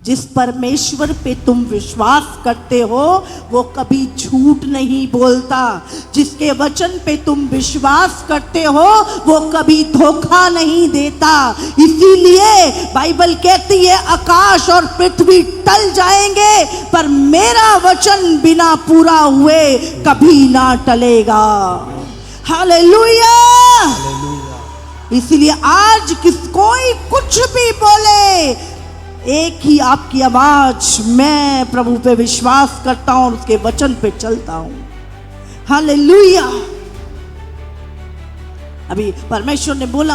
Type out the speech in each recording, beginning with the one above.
जिस परमेश्वर पे तुम विश्वास करते हो वो कभी झूठ नहीं बोलता। जिसके वचन पे तुम विश्वास करते हो वो कभी धोखा नहीं देता। इसीलिए बाइबल कहती है आकाश और पृथ्वी टल जाएंगे पर मेरा वचन बिना पूरा हुए कभी ना टलेगा। हालेलुया। इसीलिए आज कोई कुछ भी बोले, एक ही आपकी आवाज, मैं प्रभु पे विश्वास करता हूं और उसके वचन पे चलता हूं। हालेलुया। अभी परमेश्वर ने बोला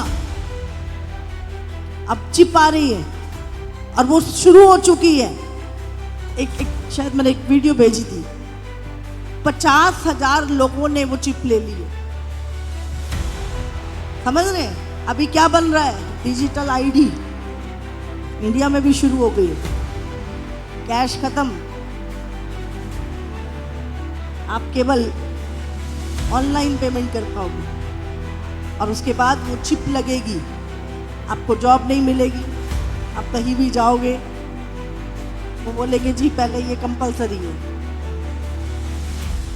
अब चिप आ रही है और वो शुरू हो चुकी है। एक शायद मैंने एक वीडियो भेजी थी, 50,000 लोगों ने वो चिप ले ली है। समझ रहे हैं? अभी क्या बन रहा है? डिजिटल आईडी इंडिया में भी शुरू हो गई है। कैश खत्म, आप केवल ऑनलाइन पेमेंट कर पाओगे और उसके बाद वो चिप लगेगी। आपको जॉब नहीं मिलेगी, आप कहीं भी जाओगे वो बोलेंगे जी पहले ये कंपलसरी है।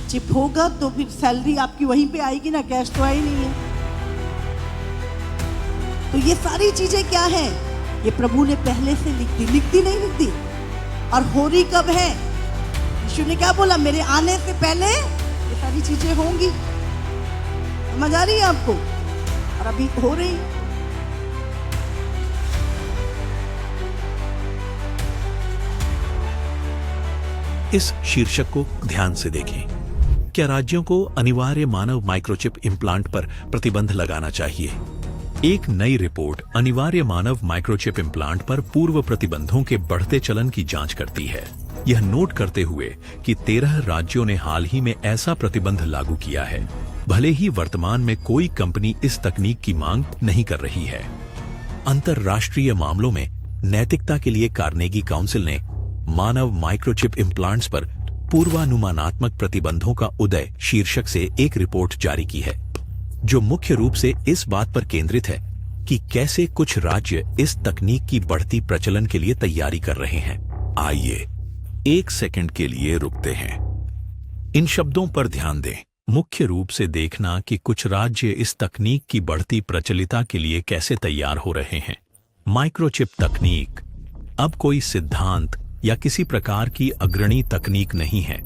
चिप होगा तो फिर सैलरी आपकी वहीं पे आएगी ना, कैश तो आई नहीं है। तो ये सारी चीजें क्या है? ये प्रभु ने पहले से लिखती नहीं लिखती। और हो रही कब है? यीशु ने क्या बोला? मेरे आने से पहले ये सारी चीजें होंगी। समझ आ रही है आपको? और अभी हो रही। इस शीर्षक को ध्यान से देखें। क्या राज्यों को अनिवार्य मानव माइक्रोचिप इम्प्लांट पर प्रतिबंध लगाना चाहिए? एक नई रिपोर्ट अनिवार्य मानव माइक्रोचिप इम्प्लांट पर पूर्व प्रतिबंधों के बढ़ते चलन की जांच करती है। यह नोट करते हुए कि 13 राज्यों ने हाल ही में ऐसा प्रतिबंध लागू किया है, भले ही वर्तमान में कोई कंपनी इस तकनीक की मांग नहीं कर रही है। अंतरराष्ट्रीय मामलों में नैतिकता के लिए कार्नेगी काउंसिल ने मानव माइक्रोचिप इम्प्लांट्स पर पूर्वानुमानात्मक प्रतिबंधों का उदय शीर्षक से एक रिपोर्ट जारी की है, जो मुख्य रूप से इस बात पर केंद्रित है कि कैसे कुछ राज्य इस तकनीक की बढ़ती प्रचलन के लिए तैयारी कर रहे हैं। आइए एक सेकंड के लिए रुकते हैं। इन शब्दों पर ध्यान दें। मुख्य रूप से देखना कि कुछ राज्य इस तकनीक की बढ़ती प्रचलिता के लिए कैसे तैयार हो रहे हैं। माइक्रोचिप तकनीक अब कोई सिद्धांत या किसी प्रकार की अग्रणी तकनीक नहीं है।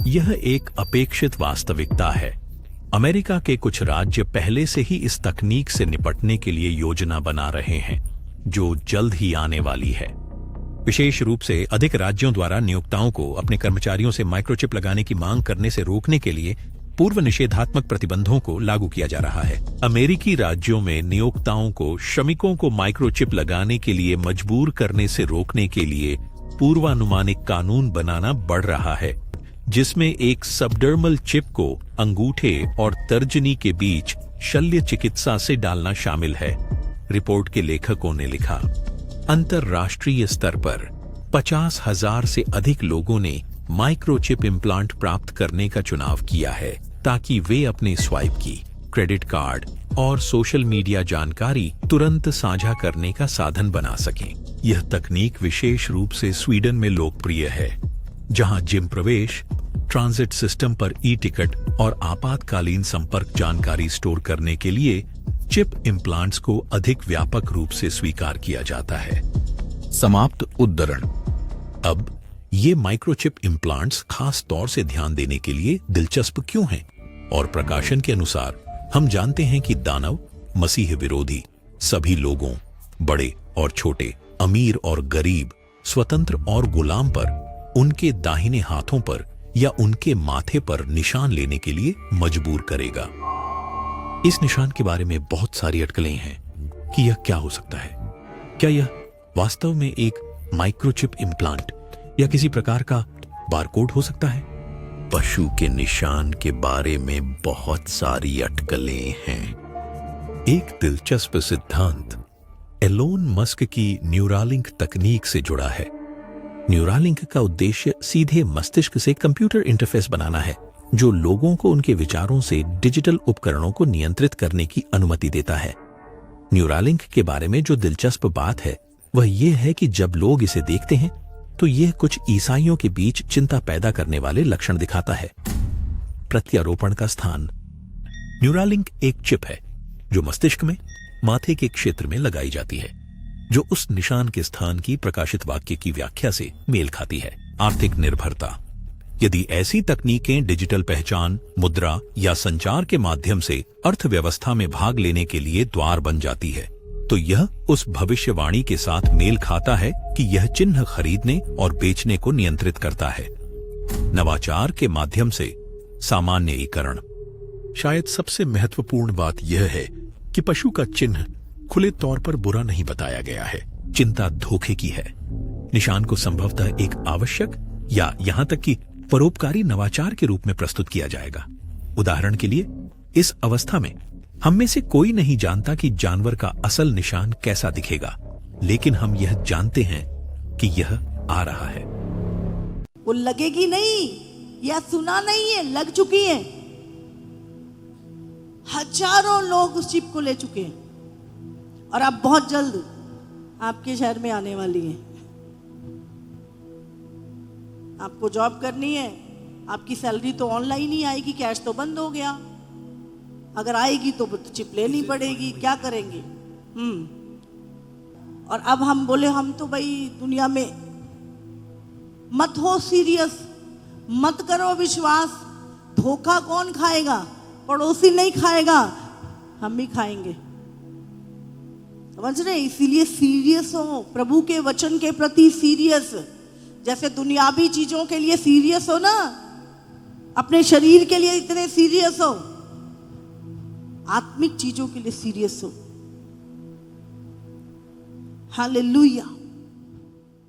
यह एक अपेक्षित वास्तविकता है। अमेरिका के कुछ राज्य पहले से ही इस तकनीक से निपटने के लिए योजना बना रहे हैं, जो जल्द ही आने वाली है। विशेष रूप से अधिक राज्यों द्वारा नियोक्ताओं को अपने कर्मचारियों से माइक्रोचिप लगाने की मांग करने से रोकने के लिए पूर्व निषेधात्मक प्रतिबंधों को लागू किया जा रहा है। अमेरिकी राज्यों में नियोक्ताओं को श्रमिकों को माइक्रोचिप लगाने के लिए मजबूर करने से रोकने के लिए पूर्वानुमानिक कानून बनाना बढ़ रहा है, जिसमें एक सबडर्मल चिप को अंगूठे और तर्जनी के बीच शल्य चिकित्सा से डालना शामिल है। रिपोर्ट के लेखकों ने लिखा, अंतरराष्ट्रीय स्तर पर 50,000 से अधिक लोगों ने माइक्रोचिप इम्प्लांट प्राप्त करने का चुनाव किया है ताकि वे अपने स्वाइप की, क्रेडिट कार्ड और सोशल मीडिया जानकारी तुरंत साझा करने का साधन बना सकें। यह तकनीक विशेष रूप से स्वीडन में लोकप्रिय है, जहां जिम प्रवेश, ट्रांजिट सिस्टम पर ई टिकट और आपातकालीन संपर्क जानकारी स्टोर करने के लिए चिप इम्प्लांट्स को अधिक व्यापक रूप से स्वीकार किया जाता है। समाप्त उद्धरण। अब ये माइक्रोचिप इम्प्लांट्स खास तौर से ध्यान देने के लिए दिलचस्प क्यों हैं? और प्रकाशन के अनुसार हम जानते हैं कि दानव, मसीह विरोधी, सभी लोगों, बड़े और छोटे, अमीर और गरीब, स्वतंत्र और गुलाम पर, उनके दाहिने हाथों पर या उनके माथे पर निशान लेने के लिए मजबूर करेगा। इस निशान के बारे में बहुत सारी अटकलें हैं कि यह क्या हो सकता है। क्या यह वास्तव में एक माइक्रोचिप इम्प्लांट या किसी प्रकार का बारकोड हो सकता है? पशु के निशान के बारे में बहुत सारी अटकलें हैं। एक दिलचस्प सिद्धांत एलोन मस्क की न्यूरालिंक तकनीक से जुड़ा है। न्यूरालिंक का उद्देश्य सीधे मस्तिष्क से कंप्यूटर इंटरफेस बनाना है, जो लोगों को उनके विचारों से डिजिटल उपकरणों को नियंत्रित करने की अनुमति देता है। न्यूरालिंक के बारे में जो दिलचस्प बात है वह यह है कि जब लोग इसे देखते हैं तो यह कुछ ईसाइयों के बीच चिंता पैदा करने वाले लक्षण दिखाता है। प्रत्यारोपण का स्थान। न्यूरालिंक एक चिप है जो मस्तिष्क में माथे के क्षेत्र में लगाई जाती है, जो उस निशान के स्थान की प्रकाशित वाक्य की व्याख्या से मेल खाती है। आर्थिक निर्भरता। यदि ऐसी तकनीकें डिजिटल पहचान, मुद्रा या संचार के माध्यम से अर्थव्यवस्था में भाग लेने के लिए द्वार बन जाती है, तो यह उस भविष्यवाणी के साथ मेल खाता है कि यह चिन्ह खरीदने और बेचने को नियंत्रित करता है। नवाचार के माध्यम से सामान्यीकरण। शायद सबसे महत्वपूर्ण बात यह है कि पशु का चिन्ह खुले तौर पर बुरा नहीं बताया गया है। चिंता धोखे की है। निशान को संभवतः एक आवश्यक या यहां तक कि परोपकारी नवाचार के रूप में प्रस्तुत किया जाएगा। उदाहरण के लिए, इस अवस्था में हम में से कोई नहीं जानता कि जानवर का असल निशान कैसा दिखेगा, लेकिन हम यह जानते हैं कि यह आ रहा है। वो लगेगी नहीं या सुना नहीं है, लग चुकी है। हजारों लोग उस चिप को ले चुके हैं और अब बहुत जल्द आपके शहर में आने वाली है। आपको जॉब करनी है, आपकी सैलरी तो ऑनलाइन ही आएगी, कैश तो बंद हो गया। अगर आएगी तो चिप लेनी पड़ेगी, क्या करेंगे? और अब हम बोले हम तो भाई दुनिया में, मत हो सीरियस, मत करो विश्वास। धोखा कौन खाएगा? पड़ोसी नहीं खाएगा, हम ही खाएंगे। समझ रहे? इसीलिए सीरियस हो, प्रभु के वचन के प्रति सीरियस। जैसे दुनियावी चीजों के लिए सीरियस हो ना, अपने शरीर के लिए इतने सीरियस हो, आत्मिक चीजों के लिए सीरियस हो। हालेलुया।